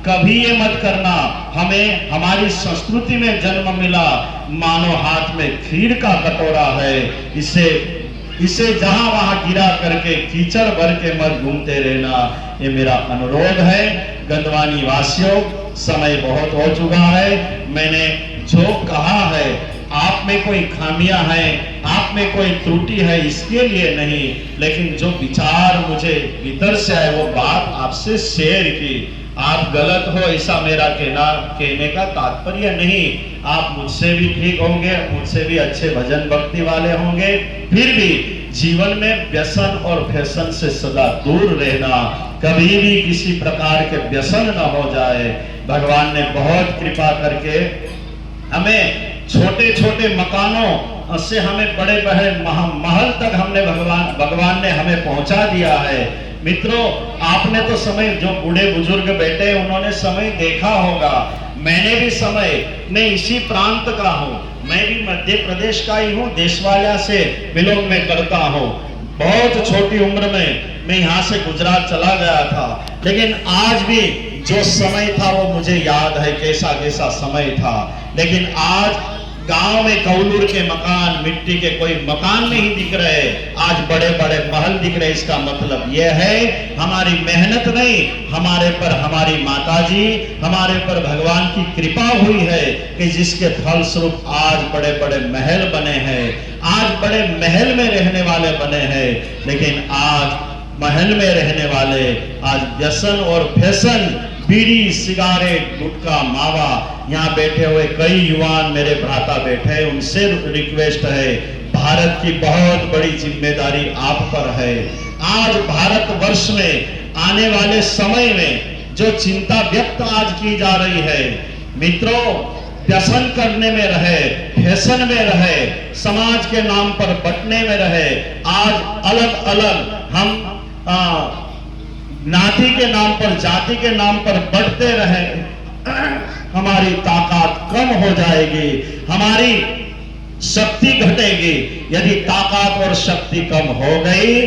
Speaker 3: कभी ये मत करना। हमें हमारी संस्कृति में जन्म मिला, मानो हाथ में खीर का कटोरा है, इसे जहां वहां गिरा करके कीचड़ भर के मत घूमते रहना, ये मेरा अनुरोध है। गंधवानी वासियों, समय बहुत हो चुका है। मैंने जो कहा है आप में कोई खामियां हैं, आप में कोई त्रुटि है, इसके लिए नहीं, लेकिन जो विचार मुझे भीतर से आए वो बात आपसे शेयर की। आप गलत हो ऐसा मेरा कहने का तात्पर्य नहीं। आप मुझसे भी ठीक होंगे, मुझसे भी अच्छे भजन भक्ति वाले होंगे, फिर भी जीवन में व्यसन और फैशन से सदा दूर रहना, कभी भी किसी प्रकार के व्यसन न हो जाए। भगवान ने बहुत कृपा करके हमें छोटे छोटे मकानों से हमें बड़े बड़े महल तक हमने भगवान ने हमें पहुंचा दिया है। मित्रों, आपने तो समय, जो बूढ़े बुजुर्ग बैठे उन्होंने समय देखा होगा, मैंने भी समय, मैं इसी प्रांत का हूँ, मैं भी मध्य प्रदेश का ही हूँ, देशवालिया से बिलोंग में करता हूँ। बहुत छोटी उम्र में मैं यहाँ से गुजरात चला गया था, लेकिन आज भी जो समय था वो मुझे याद है, कैसा कैसा समय था। लेकिन आज गांव में कौलूर के मकान, मिट्टी के कोई मकान नहीं दिख रहे, आज बड़े बड़े महल दिख रहे। इसका मतलब यह है हमारी मेहनत नहीं, हमारे पर हमारी माताजी, हमारे पर भगवान की कृपा हुई है कि जिसके फलस्वरूप आज बड़े बड़े महल बने हैं, आज बड़े महल में रहने वाले बने हैं। लेकिन आज महल में रहने वाले आज व्यसन और फैशन, बीड़ी, सिगारेट, गुटखा, मावा, यहाँ बैठे हुए कई युवान मेरे भ्राता बैठे हैं, उनसे रिक्वेस्ट है, भारत की बहुत बड़ी जिम्मेदारी आप पर है। आज भारतवर्ष में आने वाले समय में जो चिंता व्यक्त आज की जा रही है, मित्रों, व्यसन करने में रहे, फैशन में रहे, समाज के नाम पर बंटने में रहे, आज अलग अलग हम नाती के नाम पर, जाति के नाम पर बढ़ते रहे, हमारी ताकत कम हो जाएगी, हमारी शक्ति घटेगी। यदि ताकत और शक्ति कम हो गई,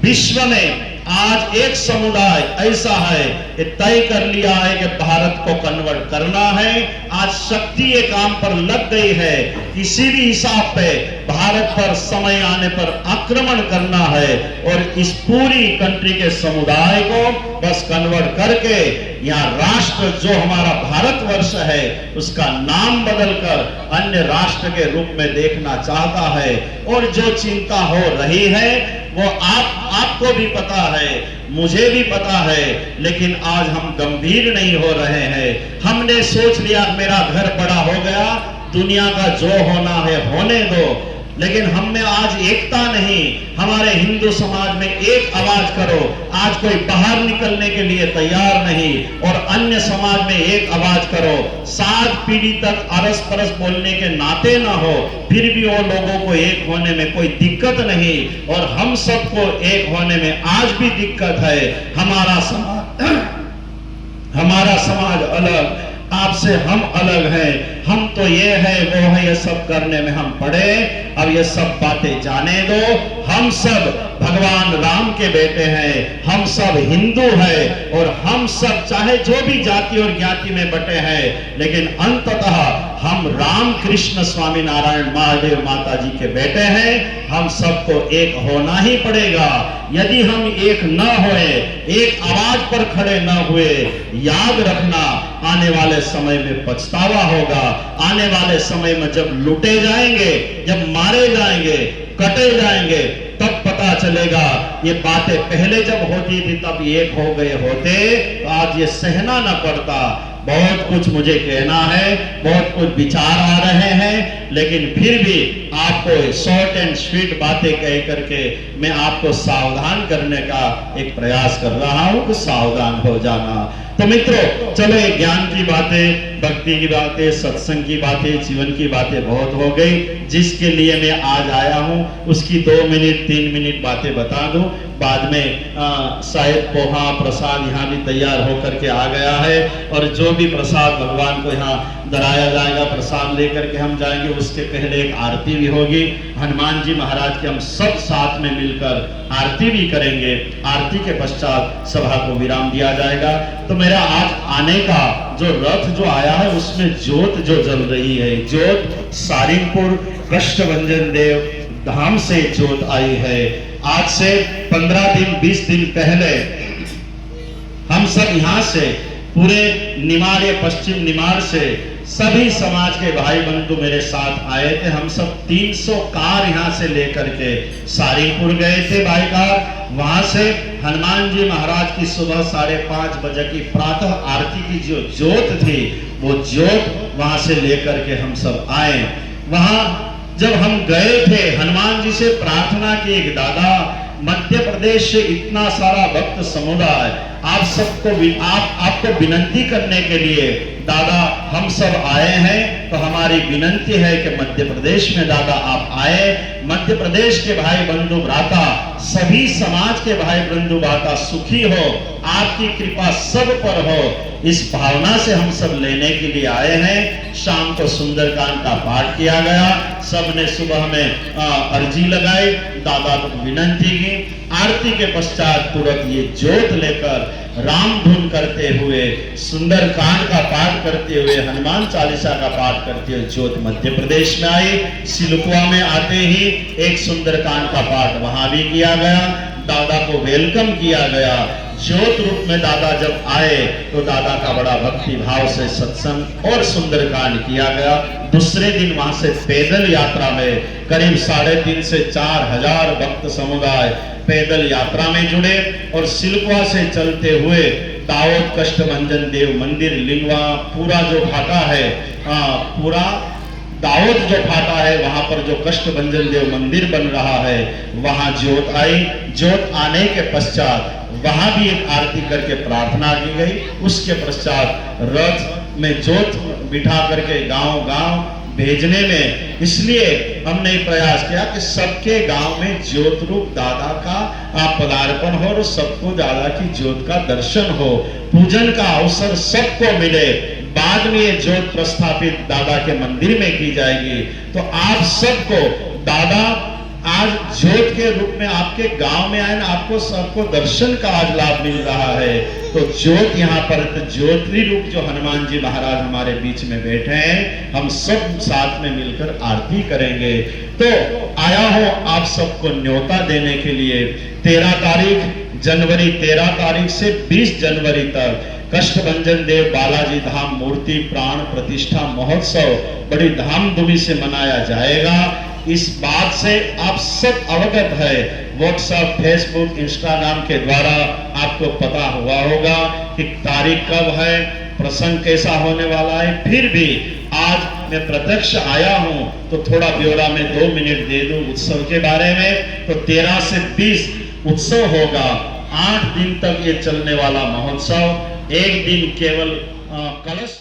Speaker 3: विश्व में आज एक समुदाय ऐसा है कि तय कर लिया है कि भारत को कन्वर्ट करना है। आज शक्ति ये काम पर लग गई है, किसी भी हिसाब पे भारत पर समय आने पर आक्रमण करना है और इस पूरी कंट्री के समुदाय को बस कन्वर्ट करके यहाँ राष्ट्र जो हमारा भारतवर्ष है उसका नाम बदलकर अन्य राष्ट्र के रूप में देखना चाहता है। और जो चिंता हो रही है वो आपको भी पता है, मुझे भी पता है, लेकिन आज हम गंभीर नहीं हो रहे हैं। हमने सोच लिया मेरा घर बड़ा हो गया, दुनिया का जो होना है होने दो, लेकिन हम में आज एकता नहीं। हमारे हिंदू समाज में एक आवाज करो, आज कोई बाहर निकलने के लिए तैयार नहीं, और अन्य समाज में एक आवाज करो, 7 पीढ़ी तक अरस परस बोलने के नाते ना हो, फिर भी वो लोगों को एक होने में कोई दिक्कत नहीं, और हम सबको एक होने में आज भी दिक्कत है। हमारा समाज अलग, आपसे हम अलग हैं, हम तो ये है वो है, ये सब करने में हम पड़े। अब ये सब बातें जाने दो, हम सब भगवान राम के बेटे हैं, हम सब हिंदू हैं, और हम सब चाहे जो भी जाति और ज्ञाति में बटे हैं, लेकिन अंततः हम राम कृष्ण स्वामी नारायण महादेव माता जी के बेटे हैं। हम सबको एक होना ही पड़ेगा। यदि हम एक न होए, एक आवाज पर खड़े न हुए, याद रखना आने वाले समय में पछतावा होगा। आने वाले समय में जब लूटे जाएंगे, जब मारे जाएंगे, कटे जाएंगे, तब पता चलेगा ये बातें पहले जब होती थी तब एक हो गए होते, तो आज ये सहना न पड़ता। बहुत कुछ मुझे कहना है, बहुत कुछ विचार आ रहे हैं, लेकिन फिर भी आपको शॉर्ट एंड स्वीट बातें कह करके मैं आपको सावधान करने का एक प्रयास कर रहा हूं कि सावधान हो जाना। तो मित्रों, चलो ये ज्ञान की बातें, भक्ति की बातें, सत्संग की बातें, जीवन की बातें बहुत हो गई। जिसके लिए मैं आज आया हूं उसकी 2 मिनट 3 मिनट बातें बता दूं, बाद में शायद पोहा प्रसाद यहाँ भी तैयार होकर के आ गया है, और जो भी प्रसाद भगवान को यहाँ दराया जाएगा, प्रसाद लेकर के हम जाएंगे। उसके पहले एक आरती भी होगी, हनुमान जी महाराज के हम सब साथ में मिलकर आरती भी करेंगे। आरती के पश्चात सभा को विराम दिया जाएगा। तो मेरा आज आने का जो रथ जो आया है उसमें ज्योत जो जल रही है, ज्योत सारिंगपुर कष्टभंजन देव धाम से ज्योत आई है। आज से 15 दिन 20 दिन पहले हम सब यहाँ से पूरे निमाड़, पश्चिम निमाड़ से सभी समाज के भाई बंधु मेरे साथ आए थे। हम सब 300 कार यहाँ से लेकर के सारीपुर गए थे भाई कार। वहां से हनुमान जी महाराज की सुबह 5:30 बजे की प्रातः आरती की जो ज्योत थी, वो ज्योत वहां से लेकर के हम सब आए। वहां जब हम गए थे, हनुमान जी से प्रार्थना की, दादा मध्य प्रदेश से इतना सारा भक्त समुदाय आप सबको आपको विनंती करने के लिए दादा हम सब आए हैं, तो हमारी विनंती है कि मध्य प्रदेश में दादा आप आए। मध्य प्रदेश के भाई बंधु भ्राता, सभी समाज के भाई बंधु भ्राता सुखी हो, आपकी कृपा सब पर हो, इस भावना से हम सब लेने के लिए आए हैं। शाम को सुंदरकांड का पाठ किया गया, सबने सुबह में अर्जी लगाई, दादा को विनंती की। आरती के पश्चात तुरंत ये ज्योत लेकर राम धुन करते हुए, सुंदरकांड का पाठ करते हुए, हनुमान चालीसा का पाठ करते हुए ज्योत मध्य प्रदेश में आई। सिलकुआ में आते ही एक सुंदरकांड का पाठ वहां भी किया गया, दादा को वेलकम किया गया। ज्योत रूप में दादा जब आए तो दादा का बड़ा भक्ति भाव से सत्संग और सुंदरकांड किया गया। दूसरे दिन वहां से पैदल यात्रा में करीब 3.5 से 4 हजार भक्त समुदाय पैदल यात्रा में जुड़े और सिलकुआ से चलते हुए दाऊद कष्टभंजन देव मंदिर लिंगवा पूरा जो फाटा है, पूरा दाऊद जो फाटा है, वहां पर जो कष्टभंजन देव मंदिर बन रहा है, वहां ज्योत आई। ज्योत आने के पश्चात वहां भी एक आरती करके प्रार्थना की गई। उसके पश्चात रथ में ज्योत बिठा करके गांव गांव भेजने में, इसलिए हमने प्रयास किया कि सबके गांव में ज्योत रूप दादा का पदार्पण हो और सबको दादा की ज्योत का दर्शन हो, पूजन का अवसर सबको मिले। बाद में ये ज्योत प्रस्थापित दादा के मंदिर में की जाएगी। तो आप सबको दादा आज ज्योत के रूप में आपके गांव में आए ना, आपको सबको दर्शन का आज लाभ मिल रहा है। तो ज्योत यहाँ पर, तो ज्योति रूप जो हनुमान जी महाराज हमारे बीच में बैठे हैं, हम सब साथ में मिलकर आरती करेंगे। तो आया हूं आप सबको न्योता देने के लिए। 13 तारीख जनवरी 13 तारीख से 20 जनवरी तक कष्टभंजन देव बालाजी धाम मूर्ति प्राण प्रतिष्ठा महोत्सव बड़ी धामधूमी से मनाया जाएगा। इस बात से आप सब अवगत है, व्हाट्सएप फेसबुक इंस्टाग्राम के द्वारा आपको पता हुआ होगा कि तारीख कब है, प्रसंग कैसा होने वाला है। फिर भी आज मैं प्रत्यक्ष आया हूं तो थोड़ा ब्यौरा में 2 मिनट दे दूं उत्सव के बारे में। तो 13 से 20 उत्सव होगा, 8 दिन तक ये चलने वाला महोत्सव। एक दिन केवल कलश